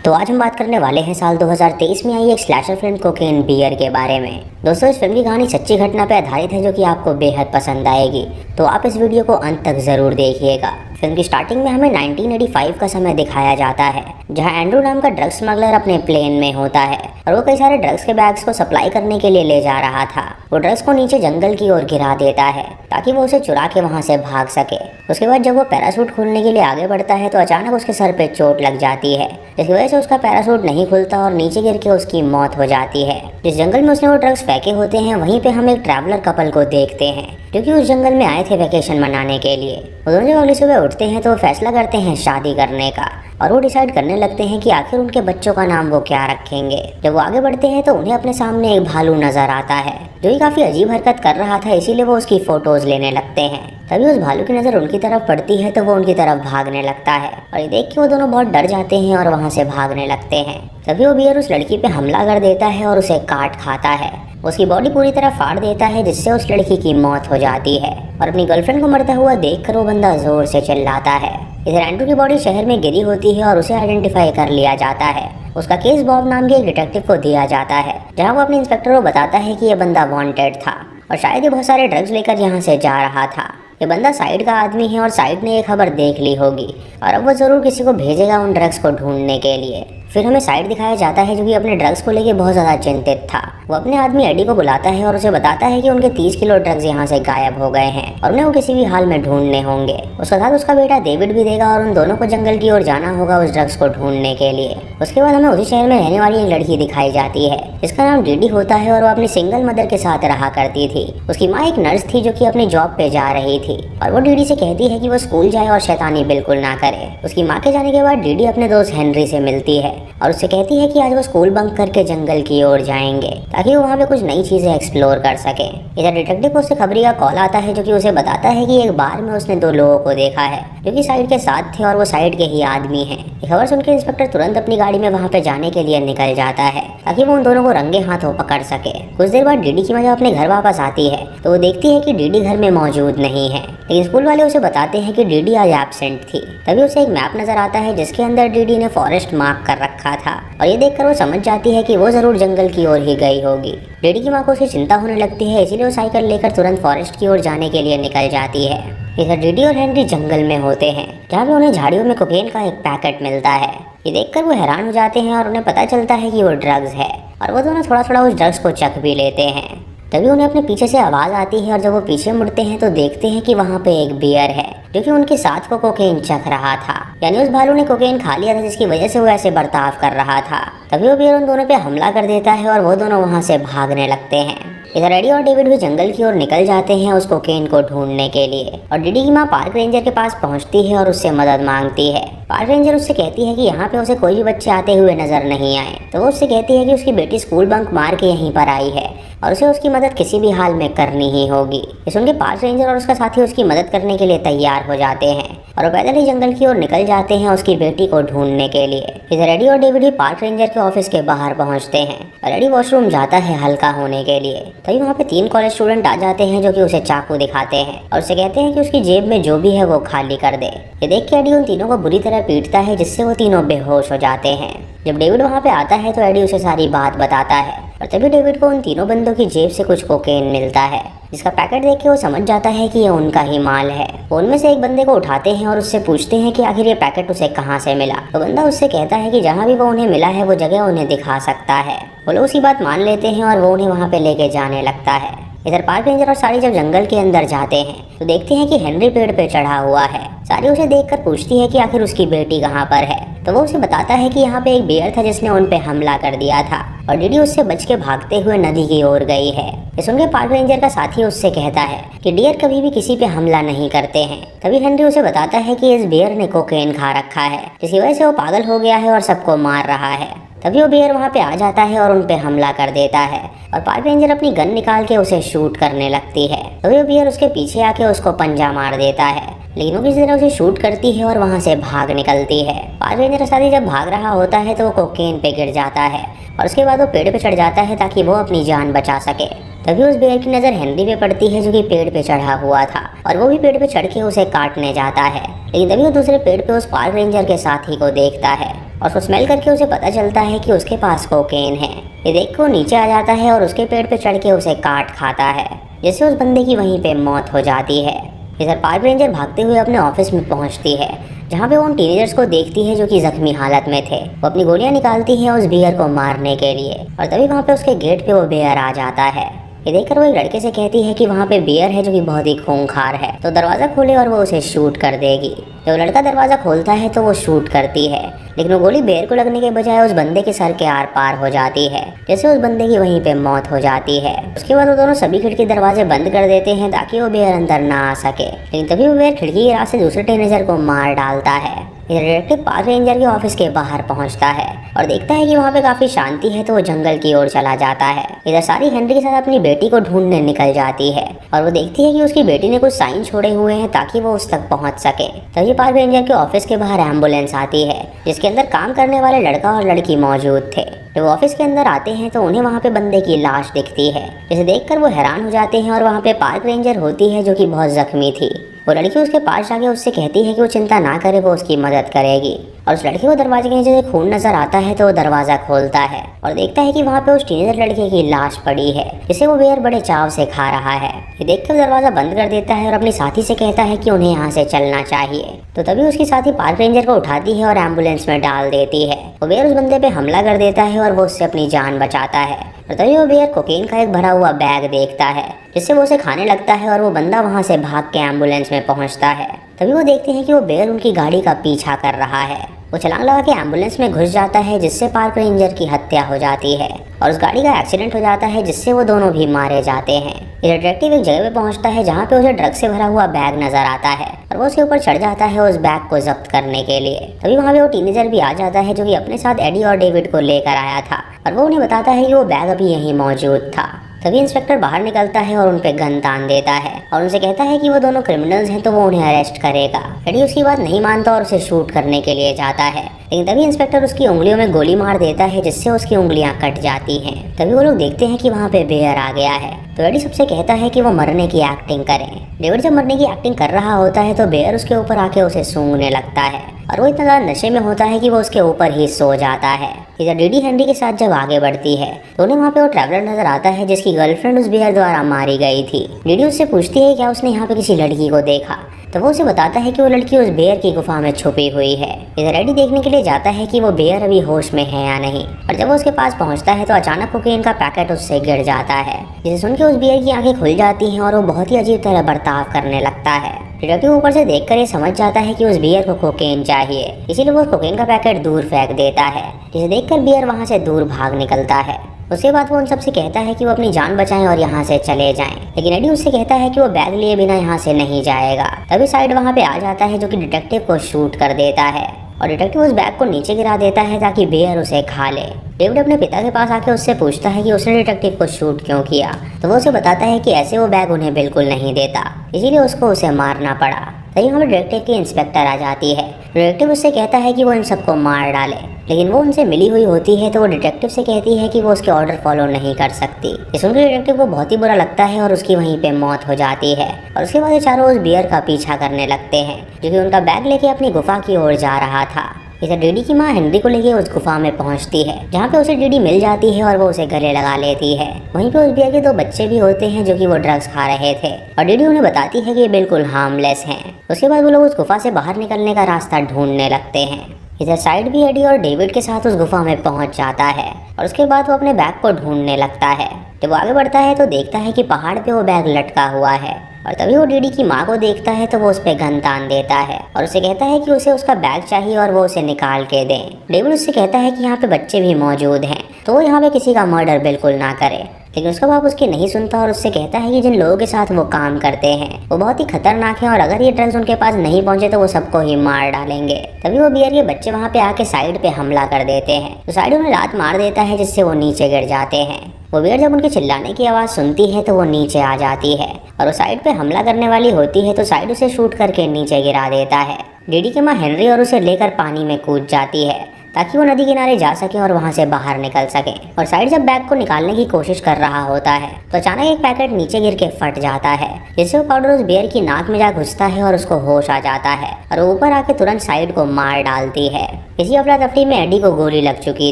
तो आज हम बात करने वाले हैं साल 2023 में आई एक स्लैशर फिल्म कोकेन बियर के बारे में। दोस्तों, इस फिल्म की कहानी सच्ची घटना पर आधारित है जो कि आपको बेहद पसंद आएगी, तो आप इस वीडियो को अंत तक ज़रूर देखिएगा। फिल्म की स्टार्टिंग में हमें 1985 का समय दिखाया जाता है, जहां एंड्रू नाम का ड्रग्स स्मगलर अपने प्लेन में होता है और वो कई सारे ड्रग्स के बैग्स को सप्लाई करने के लिए ले जा रहा था। वो ड्रग्स को नीचे जंगल की ओर गिरा देता है ताकि वो उसे चुरा के वहां से भाग सके। उसके बाद जब वो पैराशूट खोलने के लिए आगे बढ़ता है तो अचानक उसके सर पे चोट लग जाती है, जिसकी वजह से उसका पैराशूट नहीं खुलता और नीचे गिर के उसकी मौत हो जाती है। जिस जंगल में उसने वो ड्रग्स फेंके होते हैं वहीं पे हम एक ट्रैवलर कपल को देखते हैं जो कि उस जंगल में आए थे वैकेशन मनाने के लिए। वो दोनों जब अगली सुबह उठते हैं तो वो फैसला करते हैं शादी करने का और वो डिसाइड करने लगते हैं कि आखिर उनके बच्चों का नाम वो क्या रखेंगे। जब वो आगे बढ़ते हैं तो उन्हें अपने सामने एक भालू नजर आता है जो कि काफी अजीब हरकत कर रहा था, इसीलिए वो उसकी फोटोज लेने लगते हैं। तभी उस भालू की नजर उनकी तरफ पड़ती है तो वो उनकी तरफ भागने लगता है और ये देख के वो दोनों बहुत डर जाते हैं और वहाँ से भागने लगते हैं। तभी वो बियर उस लड़की पे हमला कर देता है और उसे काट खाता है। उसकी बॉडी पूरी तरह फाड़ देता है जिससे उस लड़की की मौत हो जाती है और अपनी गर्लफ्रेंड को मरता हुआ देखकर वो बंदा जोर से चिल्लाता है। इधर एंड्रू की बॉडी शहर में गिरी होती है और उसे आइडेंटिफाई कर लिया जाता है। उसका केस बॉब नाम के एक डिटेक्टिव को दिया जाता है, जहां वो अपने इंस्पेक्टर को बताता है कि यह बंदा वांटेड था और शायद ये बहुत सारे ड्रग्स लेकर यहाँ से जा रहा था। ये बंदा साइड का आदमी है और साइड ने ये खबर देख ली होगी और अब वो जरूर किसी को भेजेगा उन ड्रग्स को ढूंढने के लिए। फिर हमें साइड दिखाया जाता है जो कि अपने ड्रग्स को लेके बहुत ज़्यादा चिंतित था। वो अपने आदमी एडी को बुलाता है और उसे बताता है कि उनके 30 किलो ड्रग्स यहाँ से गायब हो गए हैं और उन्हें वो किसी भी हाल में ढूंढने होंगे। उसका साथ उसका बेटा डेविड भी देगा और उन दोनों को जंगल की ओर जाना होगा उस ड्रग्स को ढूंढने के लिए। उसके बाद हमें उसी शहर में रहने वाली एक लड़की दिखाई जाती है जिसका नाम डीडी होता है और वो अपनी सिंगल मदर के साथ रहा करती थी। उसकी माँ एक नर्स थी जो कि अपनी जॉब पे जा रही थी और वो डीडी से कहती है कि वो स्कूल जाए और शैतानी बिल्कुल ना करे। उसकी माँ के जाने के बाद डीडी अपने दोस्त हेनरी से मिलती है और उससे कहती है कि आज वो स्कूल बंक करके जंगल की ओर जाएंगे ताकि वो वहाँ पे कुछ नई चीजें एक्सप्लोर कर सके। इधर डिटेक्टिव को उससे खबरी का कॉल आता है जो कि उसे बताता है कि एक बार में उसने 2 लोगों को देखा है जो कि साइड के साथ थे और वो साइड के ही आदमी हैं। ये खबर सुनकर इंस्पेक्टर तुरंत अपनी गाड़ी में वहाँ पे जाने के लिए निकल जाता है ताकि वो उन दोनों को रंगे हाथों पकड़ सके। कुछ देर बाद डीडी की माँ जब अपने घर वापस आती है तो वो देखती है कि डीडी घर में मौजूद नहीं है, लेकिन स्कूल वाले उसे बताते हैं कि डीडी आज एब्सेंट थी। तभी उसे एक मैप नजर आता है जिसके अंदर डीडी ने फॉरेस्ट मार्क कर रखा था और ये देखकर वो समझ जाती है कि वो जरूर जंगल की ओर ही गई होगी। डीडी की माँ को उसकी चिंता होने लगती है, इसीलिए वो साइकिल लेकर तुरंत फॉरेस्ट की ओर जाने के लिए निकल जाती है। इधर डीडी और हेनरी जंगल में होते हैं जहाँ पे उन्हें झाड़ियों में कोकेन का एक पैकेट मिलता है। ये देखकर वो हैरान हो जाते हैं और उन्हें पता चलता है कि वो ड्रग्स है और वो दोनों थोड़ा थोड़ा उस ड्रग्स को चख भी लेते हैं। तभी उन्हें अपने पीछे से आवाज़ आती है और जब वो पीछे मुड़ते हैं तो देखते हैं कि वहाँ पे एक बियर है जो कि उनके साथ वो कोकेन चख रहा था, यानी उस भालू ने कोकेन खा लिया था जिसकी वजह से वो ऐसे बर्ताव कर रहा था। तभी वो बियर उन दोनों पे हमला कर देता है और वो दोनों वहाँ से भागने लगते हैं। इधर एडी और डेविड भी जंगल की ओर निकल जाते हैं उस कोकेन को ढूंढने के लिए और डीडी की माँ पार्क रेंजर के पास पहुंचती है और उससे मदद मांगती है। पार्क रेंजर उससे कहती है कि यहाँ पे उसे कोई भी बच्चे आते हुए नजर नहीं आए, तो वो उससे कहती है कि उसकी बेटी स्कूल बंक मार के यहीं पर आई है और उसे उसकी मदद किसी भी हाल में करनी ही होगी। ये सुनकर पार्क रेंजर और उसका साथी उसकी मदद करने के लिए तैयार हो जाते हैं और वो पैदल ही जंगल की ओर निकल जाते हैं उसकी बेटी को ढूंढने के लिए। इधर एडी और डेविड भी पार्क रेंजर के ऑफिस के बाहर पहुंचते हैं और एडी वॉशरूम जाता है हल्का होने के लिए। तभी वहाँ पे 3 कॉलेज स्टूडेंट आ जाते हैं जो कि उसे चाकू दिखाते हैं और उसे कहते हैं कि उसकी जेब में जो भी है वो खाली कर दे। ये देख के एडी उन तीनों को बुरी तरह पीटता है जिससे वो तीनों बेहोश हो जाते हैं। जब डेविड वहाँ पे आता है तो एडी उसे सारी बात बताता है और तभी डेविड को उन तीनों बंदों की जेब से कुछ कोकेन मिलता है जिसका पैकेट देख के वो समझ जाता है कि ये उनका ही माल है। वो उनमें से एक बंदे को उठाते हैं और उससे पूछते हैं कि आखिर ये पैकेट उसे कहाँ से मिला। तो बंदा उससे कहता है कि जहाँ भी वो उन्हें मिला है वो जगह उन्हें दिखा सकता है। वो लोग उसकी बात मान लेते हैं और वो उन्हें वहाँ पे लेके जाने लगता है। इधर पार्क रेंजर और सारी जब जंगल के अंदर जाते हैं तो देखते हैं कि हेनरी पेड़ पे चढ़ा हुआ है। सारी उसे देखकर पूछती है कि आखिर उसकी बेटी कहाँ पर है, तो वो उसे बताता है कि यहाँ पे एक बियर था जिसने उन पे हमला कर दिया था और डीडी उससे बच के भागते हुए नदी की ओर गई है। ये सुनकर पार्क रेंजर का साथी उससे कहता है कि डियर कभी भी किसी पे हमला नहीं करते हैं। तभी हेनरी उसे बताता है कि इस बियर ने कोकेन खा रखा है जिसकी वजह से वो पागल हो गया है और सबको मार रहा है। तभी वो बियर वहाँ पे आ जाता है और उन पे हमला कर देता है और पार्क रेंजर अपनी गन निकाल के उसे शूट करने लगती है। तभी वो बियर उसके पीछे आके उसको पंजा मार देता है, लेकिन वो किसी तरह उसे शूट करती है और वहाँ से भाग निकलती है। पार्क रेंजर के साथ जब भाग रहा होता है तो वो कोकेन पे गिर जाता है और उसके बाद वो पेड़ पे चढ़ जाता है ताकि वो अपनी जान बचा सके। तभी उस बेर की नज़र हेनरी पे पड़ती है जो कि पेड़ पे चढ़ा हुआ था और वो भी पेड़ पे चढ़ के उसे काटने जाता है, लेकिन तभी वो दूसरे पेड़ पे उस पार्क रेंजर के साथी को देखता है और उसको स्मेल करके उसे पता चलता है कि उसके पास कोकेन है। ये देख के वो नीचे आ जाता है और उसके पेड़ पे चढ़ के उसे काट खाता है, जिससे उस बंदे की वहीं पे मौत हो जाती है। इधर पार्क रेंजर भागते हुए अपने ऑफिस में पहुंचती है, जहाँ पे वो उन टीनेजर्स को देखती है जो कि जख्मी हालत में थे। वो अपनी गोलियां निकालती है उस बियर को मारने के लिए, और तभी वहाँ पे उसके गेट पे वो बियर आ जाता है। ये देखकर वो एक लड़के से कहती है कि वहाँ पे बियर है जो कि बहुत ही खूंखार है, तो दरवाज़ा खोले और वो उसे शूट कर देगी। जब लड़का दरवाज़ा खोलता है तो वो शूट करती है, लेकिन वो गोली बियर को लगने के बजाय उस बंदे के सर के आर पार हो जाती है, जैसे उस बंदे की वहीं पे मौत हो जाती है। उसके बाद वो दोनों सभी खिड़की दरवाजे बंद कर देते हैं ताकि वो बियर अंदर ना आ सके, लेकिन तभी वो बियर खिड़की के रास्ते दूसरे टीनेजर को मार डालता है। इधर डिटेक्टिव पार्क रेंजर के ऑफिस के बाहर पहुंचता है और देखता है कि वहाँ पे काफी शांति है, तो वो जंगल की ओर चला जाता है। इधर सारी हेनरी के साथ अपनी बेटी को ढूंढने निकल जाती है और वो देखती है कि उसकी बेटी ने कुछ साइन छोड़े हुए हैं ताकि वो उस तक पहुंच सके। तभी पार्क रेंजर के ऑफिस के बाहर एम्बुलेंस आती है, जिसके अंदर काम करने वाले लड़का और लड़की मौजूद थे। जब ऑफिस के अंदर आते हैं तो उन्हें वहाँ पे बंदे की लाश दिखती है, जिसे देखकर वो हैरान हो जाते हैं और वहाँ पे पार्क रेंजर होती है जो कि बहुत जख्मी थी। वो लड़की उसके पास जाके उससे कहती है कि वो चिंता ना करे, वो उसकी मदद करेगी। और उस लड़के को दरवाजे के नीचे से खून नजर आता है, तो वो दरवाज़ा खोलता है और देखता है कि वहाँ पे उस टीनेजर लड़के की लाश पड़ी है, जिसे वो बियर बड़े चाव से खा रहा है। ये देखकर दरवाज़ा बंद कर देता है और अपनी साथी से कहता है कि उन्हें यहाँ से चलना चाहिए। तो तभी उसकी साथी पार्क रेंजर को उठाती है और एम्बुलेंस में डाल देती है। वो बियर उस बंदे पे हमला कर देता है और वो उससे अपनी जान बचाता है। और तभी वो बियर कोकेन का एक भरा हुआ बैग देखता है, जिससे वो उसे खाने लगता है और वो बंदा वहाँ से भाग के एम्बुलेंस में पहुँचता है। तभी वो देखते हैं कि वो बियर उनकी गाड़ी का पीछा कर रहा है। वो छलांग लगा के एम्बुलेंस में घुस जाता है, जिससे पार्क रेंजर की हत्या हो जाती है और उस गाड़ी का एक्सीडेंट हो जाता है, जिससे वो दोनों भी मारे जाते हैं। ये डिटेक्टिव एक जगह पे पहुंचता है जहाँ पे उसे ड्रग से भरा हुआ बैग नजर आता है और वो उसके ऊपर चढ़ जाता है उस बैग को जब्त करने के लिए। तभी वहाँ पे वो टीनेजर भी आ जाता है जो कि अपने साथ एडी और डेविड को लेकर आया था, और वो उन्हें बताता है कि वो बैग अभी यहीं मौजूद था। तभी इंस्पेक्टर बाहर निकलता है और उन पे गन तान देता है और उनसे कहता है कि वो दोनों क्रिमिनल्स हैं, तो वो उन्हें अरेस्ट करेगा। एडी उसकी बात नहीं मानता और उसे शूट करने के लिए जाता है, लेकिन तभी इंस्पेक्टर उसकी उंगलियों में गोली मार देता है, जिससे उसकी उंगलियां कट जाती हैं। तभी वो लोग देखते हैं कि वहाँ पे बियर आ गया है, तो एडी सबसे कहता है कि वो मरने की एक्टिंग करें। डेविड जब मरने की एक्टिंग कर रहा होता है तो बियर उसके ऊपर आके उसे सूंघने लगता है और वो इतना ज़्यादा नशे में होता है कि वो उसके ऊपर ही सो जाता है। इधर डीडी हेनरी के साथ जब आगे बढ़ती है तो उन्हें वहाँ पे वो ट्रैवलर नजर आता है जिसकी गर्लफ्रेंड उस बियर द्वारा मारी गई थी। डीडी उससे पूछती है क्या उसने यहाँ पे किसी लड़की को देखा, तो वो उसे बताता है कि वो लड़की उस बेयर की गुफा में छुपी हुई है। इधर एडी देखने के लिए जाता है कि वो बेयर अभी होश में है या नहीं, और जब वो उसके पास पहुंचता है तो अचानक कोकेन का पैकेट उससे गिर जाता है, जिसे सुन के उस बियर की आंखें खुल जाती हैं और वो बहुत ही अजीब तरह बर्ताव करने लगता है। डिटेक्टिव ऊपर से देखकर ये समझ जाता है कि उस बियर को कोकेन चाहिए, इसीलिए वो कोकेन का पैकेट दूर फेंक देता है, जिसे देखकर बियर वहाँ से दूर भाग निकलता है। उसके बाद वो उन सबसे कहता है कि वो अपनी जान बचाएं और यहाँ से चले जाएं, लेकिन एडी उससे कहता है कि वो बैग लिए बिना यहाँ से नहीं जाएगा। तभी साइड वहाँ पे आ जाता है जो कि डिटेक्टिव को शूट कर देता है और डिटेक्टिव उस बैग को नीचे गिरा देता है ताकि बियर उसे खा ले। डेविड अपने पिता के पास आके उससे पूछता है कि उसने डिटेक्टिव को शूट क्यों किया, तो वो उसे बताता है कि ऐसे वो बैग उन्हें बिल्कुल नहीं देता, इसीलिए उसको उसे मारना पड़ा। तभी हमें डिटेक्टिव की इंस्पेक्टर आ जाती है। डिटेक्टिव उससे कहता है कि वो इन सबको मार डाले, लेकिन वो उनसे मिली हुई होती है, तो वो डिटेक्टिव से कहती है कि वो उसके ऑर्डर फॉलो नहीं कर सकती। ये सुनकर डिटेक्टिव को बहुत ही बुरा लगता है और उसकी वहीं पे मौत हो जाती है। और उसके बाद ये चारों उस बियर का पीछा करने लगते हैं जो कि उनका बैग लेके अपनी गुफा की ओर जा रहा था। इधर डीडी की माँ हेनरी को लेके उस गुफा में पहुंचती है, जहाँ पे उसे डीडी मिल जाती है और वो उसे गले लगा लेती है। वहीं पे उस बियर के 2 बच्चे भी होते हैं जो कि वो ड्रग्स खा रहे थे, और डीडी उन्हें बताती है कि ये बिल्कुल हार्मलेस हैं। उसके बाद वो लोग उस गुफा से बाहर निकलने का रास्ता ढूंढने लगते हैं। इधर साइड भी एडी और डेविड के साथ उस गुफा में पहुंच जाता है और उसके बाद वो अपने बैग को ढूंढने लगता है। जब वो आगे बढ़ता है तो देखता है कि पहाड़ पे वो बैग लटका हुआ है, और तभी वो डीडी की माँ को देखता है तो वो उस पे गन तान देता है और उसे कहता है कि उसे उसका बैग चाहिए और वो उसे निकाल के दे। डेविड उससे कहता है कि यहाँ पे बच्चे भी मौजूद हैं, तो वो यहाँ पे किसी का मर्डर बिल्कुल ना करे, लेकिन उसका बाप उसकी नहीं सुनता और उससे कहता है कि जिन लोगों के साथ वो काम करते हैं वो बहुत ही खतरनाक हैं और अगर ये ड्रग्स उनके पास नहीं पहुंचे तो वो सबको ही मार डालेंगे। तभी वो बियर के बच्चे वहाँ पे आके साइड पे हमला कर देते हैं, तो साइड उन्हें लात मार देता है जिससे वो नीचे गिर जाते हैं। वो बियर जब उनके चिल्लाने की आवाज़ सुनती है तो वो नीचे आ जाती है और वो साइड पे हमला करने वाली होती है, तो साइड उसे शूट करके नीचे गिरा देता है। डीडी की माँ हेनरी और उसे लेकर पानी में कूद जाती है, ताकि वो नदी किनारे जा सके और वहाँ से बाहर निकल सके। और साइड जब बैग को निकालने की कोशिश कर रहा होता है तो अचानक एक पैकेट नीचे गिर के फट जाता है, जिससे वो पाउडर उस बियर की नाक में जा घुसता है और उसको होश आ जाता है और वो ऊपर आके तुरंत साइड को मार डालती है। इसी अफरा तफरी में एडी को गोली लग चुकी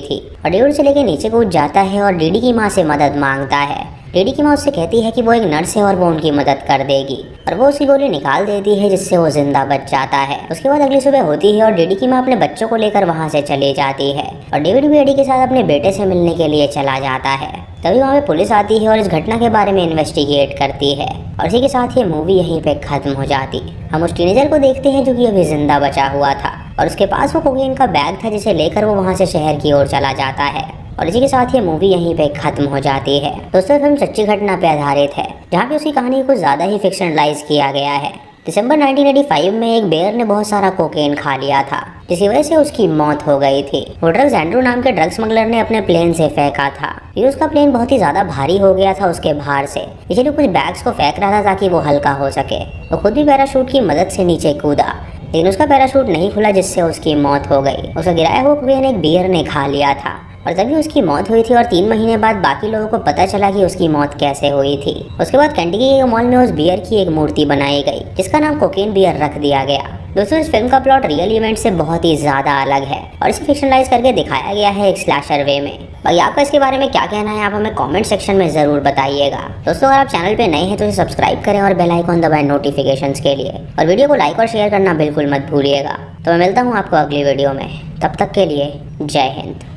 थी और डेविड से लेके नीचे कूद जाता है और डीडी की माँ से मदद मांगता है। डीडी की माँ उससे कहती है कि वो एक नर्स है और वो उनकी मदद कर देगी और वो उसकी गोली निकाल देती है, जिससे वो जिंदा बच जाता है। उसके बाद अगली सुबह होती है और डीडी की माँ अपने बच्चों को लेकर वहाँ से चली जाती है और डेविड भी एडी के साथ अपने बेटे से मिलने के लिए चला जाता है। तभी वहाँ पे पुलिस आती है और इस घटना के बारे में इन्वेस्टिगेट करती है और इसी के साथ ये मूवी यहीं पे खत्म हो जाती। हम उस टीनेजर को देखते हैं जो कि अभी जिंदा बचा हुआ था और उसके पास वो कोकीन का बैग था जिसे लेकर वो वहाँ से शहर की ओर चला जाता है और इसी के साथ ये मूवी यहीं पे खत्म हो जाती है। दोस्तों फिल्म सच्ची घटना पे आधारित है जहाँ पे उसकी कहानी को ज़्यादा ही फिक्शनलाइज किया गया है। दिसंबर 1985 में एक बेयर ने बहुत सारा कोकेन खा लिया था, जिसकी वजह से उसकी मौत हो गई थी। वो ड्रग्स एंड्रू नाम के ड्रग स्मगलर ने अपने प्लेन से फेंका था। ये उसका प्लेन बहुत ही ज़्यादा भारी हो गया था उसके भार से, इसलिए कुछ बैग्स को फेंक रहा था ताकि वो हल्का हो सके। वो खुद भी पैराशूट की मदद से नीचे कूदा, लेकिन उसका पैराशूट नहीं खुला, जिससे उसकी मौत हो गई। उसका गिराया हुआ कोकेन एक बियर ने खा लिया था और तभी उसकी मौत हुई थी और 3 महीने बाद बाकी लोगों को पता चला कि उसकी मौत कैसे हुई थी। उसके बाद केंटकी के मॉल में उस बियर की एक मूर्ति बनाई गई जिसका नाम कोकेन बियर रख दिया गया। दोस्तों इस फिल्म का प्लॉट रियल इवेंट से बहुत ही ज़्यादा अलग है और इसे फिक्शनलाइज करके दिखाया गया है एक स्लैशर वे में। बाकी आपका इसके बारे में क्या कहना है आप हमें कमेंट सेक्शन में ज़रूर बताइएगा। दोस्तों अगर आप चैनल पे नए हैं तो इसे सब्सक्राइब करें और बेल आइकॉन दबाएं नोटिफिकेशंस के लिए और वीडियो को लाइक और शेयर करना बिल्कुल मत भूलिएगा। तो मैं मिलता हूँ आपको अगली वीडियो में, तब तक के लिए जय हिंद।